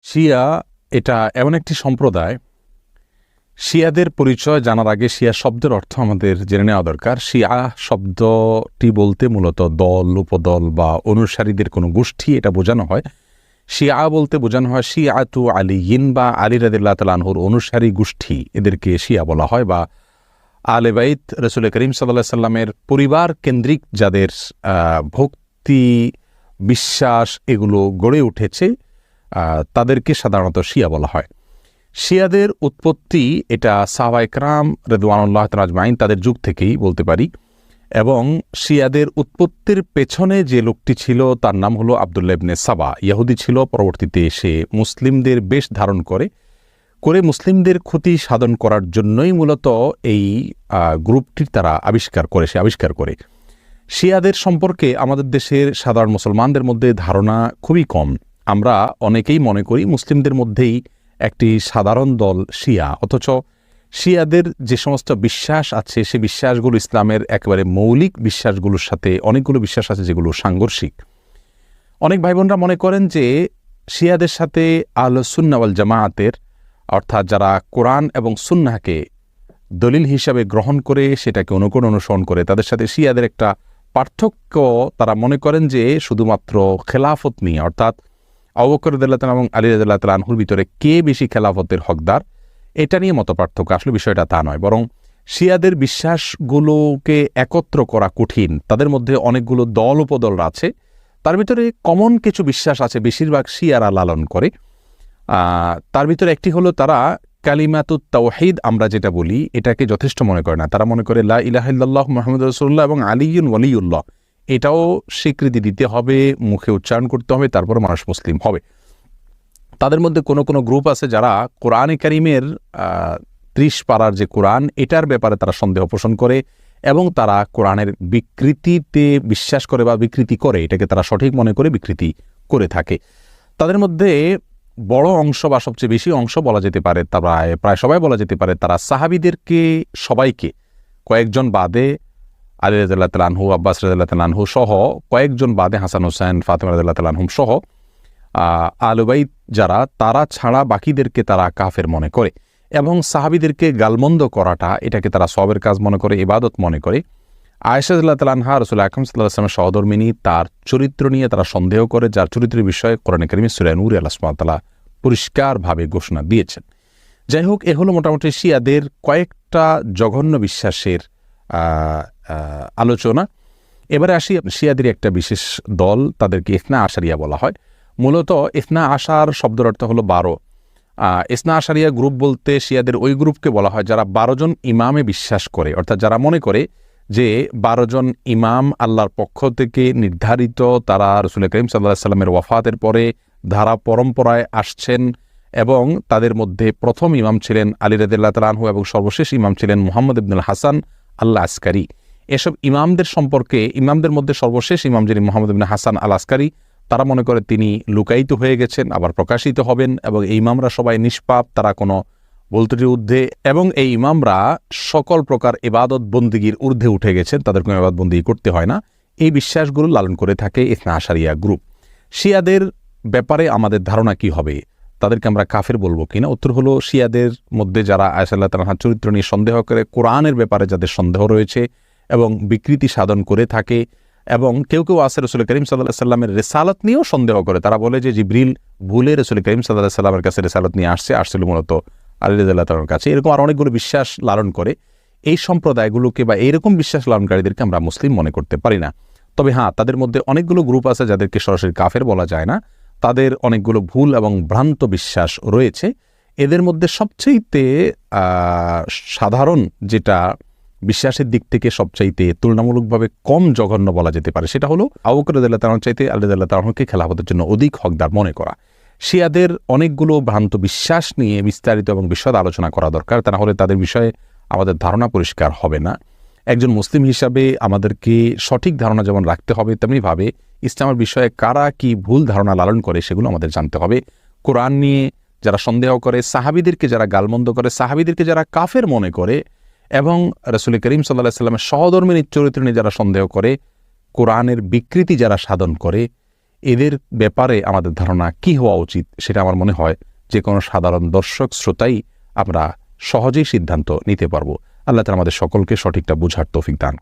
শিয়া এটা এমন একটি সম্প্রদায়। শিয়াদের পরিচয় জানার আগে শিয়া শব্দের অর্থ আমাদের জেনে নেওয়া দরকার। শিয়া শব্দটি বলতে মূলত দল, উপদল বা অনুসারীদের কোনো গোষ্ঠী এটা বোঝানো হয়। শিয়া বলতে বোঝানো হয় শিয়াতু আলিয়িন বা আলী রাদিয়াল্লাহু তাআলা আনহুর অনুসারী গোষ্ঠী, এদেরকে শিয়া বলা হয়। বা আলে বাইত রাসূল করিম সাল্লাল্লাহু আলাইহি সাল্লামের পরিবার কেন্দ্রিক যাদের ভক্তি, বিশ্বাস এগুলো গড়ে উঠেছে তাদেরকে সাধারণত শিয়া বলা হয়। শিয়াদের উৎপত্তি এটা সাহাবায়ে কেরাম রিদওয়ানুল্লাহ তাআলা আজমাইন তাদের যুগ থেকেই বলতে পারি। এবং শিয়াদের উৎপত্তির পেছনে যে লোকটি ছিল তার নাম হলো আবদুল্লাহ ইবনে সাবা। ইহুদি ছিল, পরবর্তীতে সে মুসলিমদের বেশ ধারণ করে মুসলিমদের ক্ষতি সাধন করার জন্যই মূলত এই গ্রুপটির তারা আবিষ্কার করে। শিয়াদের সম্পর্কে আমাদের দেশের সাধারণ মুসলমানদের মধ্যে ধারণা খুবই কম। আমরা অনেকেই মনে করি মুসলিমদের মধ্যেই একটি সাধারণ দল শিয়া, অথচ শিয়াদের যে সমস্ত বিশ্বাস আছে সে বিশ্বাসগুলো ইসলামের একেবারে মৌলিক বিশ্বাসগুলোর সাথে অনেকগুলো বিশ্বাস আছে যেগুলো সাংঘর্ষিক। অনেক ভাই বোনরা মনে করেন যে শিয়াদের সাথে আহলুস সুন্নাহ ওয়াল জামাআতের, অর্থাৎ যারা কোরআন এবং সুন্নাহকে দলিল হিসাবে গ্রহণ করে সেটাকে অনুসরণ করে, তাদের সাথে শিয়াদের একটা পার্থক্য তারা মনে করেন যে শুধুমাত্র খেলাফত নিয়ে, অর্থাৎ আবু বকর রাদিয়াল্লাহু তাআলা এবং আলী রাদিয়াল্লাহু তাআলা আনহুর ভিতরে কে বেশি খেলাফতের হকদার এটা নিয়ে মত পার্থক্য। আসলে বিষয়টা তা নয়, বরং শিয়াদের বিশ্বাসগুলোকে একত্র করা কঠিন। তাদের মধ্যে অনেকগুলো দল উপদল আছে, তার ভিতরে কমন কিছু বিশ্বাস আছে বেশিরভাগ শিয়ারা লালন করে। তার ভিতরে একটি হলো তারা কালিমাতুত তাওহীদ আমরা যেটা বলি এটাকে যথেষ্ট মনে করে না। তারা মনে করে লা ইলাহা ইল্লাল্লাহ মুহাম্মাদুর রাসূলুল্লাহ এবং আলিয়ুন ওয়ালিউল্লাহ এটাও স্বীকৃতি দিতে হবে, মুখে উচ্চারণ করতে হবে, তারপর মানুষ মুসলিম হবে। তাদের মধ্যে কোনো কোনো গ্রুপ আছে যারা কোরআনে কারিমের ৩০ পারার যে কোরআন এটার ব্যাপারে তারা সন্দেহ পোষণ করে এবং তারা কোরআনের বিকৃতিতে বিশ্বাস করে বা বিকৃতি করে, এটাকে তারা সঠিক মনে করে বিকৃতি করে থাকে। তাদের মধ্যে বড় অংশ বা সবচেয়ে বেশি অংশ বলা যেতে পারে, প্রায় সবাই বলা যেতে পারে, তারা সাহাবীদেরকে সবাইকে কয়েকজন বাদে আলী রাদিয়াল্লাহু তাআলা আনহু, আব্বাস রাদিয়াল্লাহু তাআলা আনহু সহ কয়েকজন বাদে হাসান হোসেন, ফাতেমা রাদিয়াল্লাহু তাআলা আনহুম সহ আহলে বাইত যারা তারা ছাড়া বাকিদেরকে তারা কাফের মনে করে এবং সাহাবীদেরকে গালমন্দ করাটা এটাকে তারা সওয়াবের কাজ মনে করে, ইবাদত মনে করে। আয়েশা রাদিয়াল্লাহু তাআলা আনহা রাসূল আকরাম সাল্লাল্লাহু আলাইহি ওয়াসাল্লামের সহধর্মিণী, তার চরিত্র নিয়ে তারা সন্দেহ করে, যার চরিত্রের বিষয়ে কোরআনে কারিমে সূরা নূরে আল্লাহ সুবহানাহু ওয়া তাআলা পরিষ্কারভাবে ঘোষণা দিয়েছেন। যাই হোক, এ হলো মোটামুটি শিয়াদের কয়েকটা জঘন্য বিশ্বাসের আলোচনা। এবারে আসি শিয়াদের একটা বিশেষ দল, তাদেরকে ইসনা আশারিয়া বলা হয়। মূলত ইসনা আশার শব্দের অর্থ হলো 12। ইসনা আশারিয়া গ্রুপ বলতে শিয়াদের ওই গ্রুপকে বলা হয় যারা 12 জন ইমামে বিশ্বাস করে, অর্থাৎ যারা মনে করে যে 12 জন ইমাম আল্লাহর পক্ষ থেকে নির্ধারিত, তারা রাসূল করিম সাল্লাল্লাহু আলাইহি সাল্লামের ওয়াফাতের পরে ধারা পরম্পরায় আসছেন এবং তাদের মধ্যে প্রথম ইমাম ছিলেন আলী রাদিয়াল্লাহু তাআলা আনহু এবং সর্বশেষ ইমাম ছিলেন মুহাম্মদ ইবনুল হাসান আল আসকারী। এসব ইমামদের সম্পর্কে, ইমামদের মধ্যে সর্বশেষ ইমাম যিনি মুহাম্মদ ইবনে হাসান আল আসকারী, তারা মনে করে তিনি লুকায়িত হয়ে গেছেন, আবার প্রকাশিত হবেন এবং এই ইমামরা সবাই নিষ্পাপ, তারা কোনো বলতুটির ঊর্ধ্বে, এবং এই ইমামরা সকল প্রকার ইবাদত বন্দিগির ঊর্ধ্বে উঠে গেছেন, তাদের কোনো ইবাদত বন্দিগি করতে হয় না। এই বিশ্বাসগুলো লালন করে থাকে ইসনা আশারিয়া গ্রুপ। শিয়াদের ব্যাপারে আমাদের ধারণা কি হবে, তাদেরকে আমরা কাফের বলবো কিনা? উত্তর হলো, শিয়াদের মধ্যে যারা আয়েশা রাদিয়াল্লাহু তাআলা আনহার চরিত্র নিয়ে সন্দেহ করে, কোরআনের ব্যাপারে যাদের সন্দেহ রয়েছে এবং বিকৃতি সাধন করে থাকে, এবং কেউ কেউ আছে রাসূল করিম সাল্লাল্লাহু আলাইহি সাল্লামের রিসালাত নিয়েও সন্দেহ করে। তারা বলে যে জিবরিল ভুলে রাসূল করিম সাল্লাল্লাহু আলাইহি সাল্লামের কাছে রিসালাত নিয়ে আসছিল মূলত আলী রাদিয়াল্লাহু তাআলার কাছে। এরকম আর অনেকগুলো বিশ্বাস লালন করে। এই সম্প্রদায়গুলোকে বা এইরকম বিশ্বাস লালনকারীদেরকে আমরা মুসলিম মনে করতে পারি না। তবে হ্যাঁ, তাদের মধ্যে অনেকগুলো গ্রুপ আছে যাদেরকে সরাসরি কাফের বলা যায় না, তাদের অনেকগুলো ভুল এবং ভ্রান্ত বিশ্বাস রয়েছে। এদের মধ্যে সবচেয়েতে সাধারণ যেটা বিশ্বাসের দিক থেকে সবচাইতে তুলনামূলকভাবে কম জঘন্য বলা যেতে পারে সেটা হলো আবু বকর রাদিয়াল্লাহু তাআলা চাইতে আলী রাদিয়াল্লাহু তাআলাকে খেলাফতের জন্য অধিক হকদার মনে করা। শিয়াদের অনেকগুলো ভ্রান্ত বিশ্বাস নিয়ে বিস্তারিত এবং বিশদ আলোচনা করা দরকার, তা না হলে তাদের বিষয়ে আমাদের ধারণা পরিষ্কার হবে না। একজন মুসলিম হিসাবে আমাদেরকে সঠিক ধারণা যেমন রাখতে হবে, তেমনিভাবে ইসলামের বিষয়ে কারা কি ভুল ধারণা লালন করে সেগুলো আমাদের জানতে হবে। কোরআন নিয়ে যারা সন্দেহ করে, সাহাবীদেরকে যারা গালমন্দ করে, সাহাবীদেরকে যারা কাফের মনে করে এবং রাসূল করিম সাল্লাল্লাহু আলাইহি সাল্লামের সহধর্মিণীর চরিত্র নিয়ে যারা সন্দেহ করে, কোরআনের বিকৃতি যারা সাধন করে, এদের ব্যাপারে আমাদের ধারণা কি হওয়া উচিত, সেটা আমার মনে হয় যে কোনো সাধারণ দর্শক শ্রোতাই আমরা সহজেই সিদ্ধান্ত নিতে পারবো। আল্লাহ তাআলা আমাদের সকলকে সঠিকটা বুঝার তৌফিক দান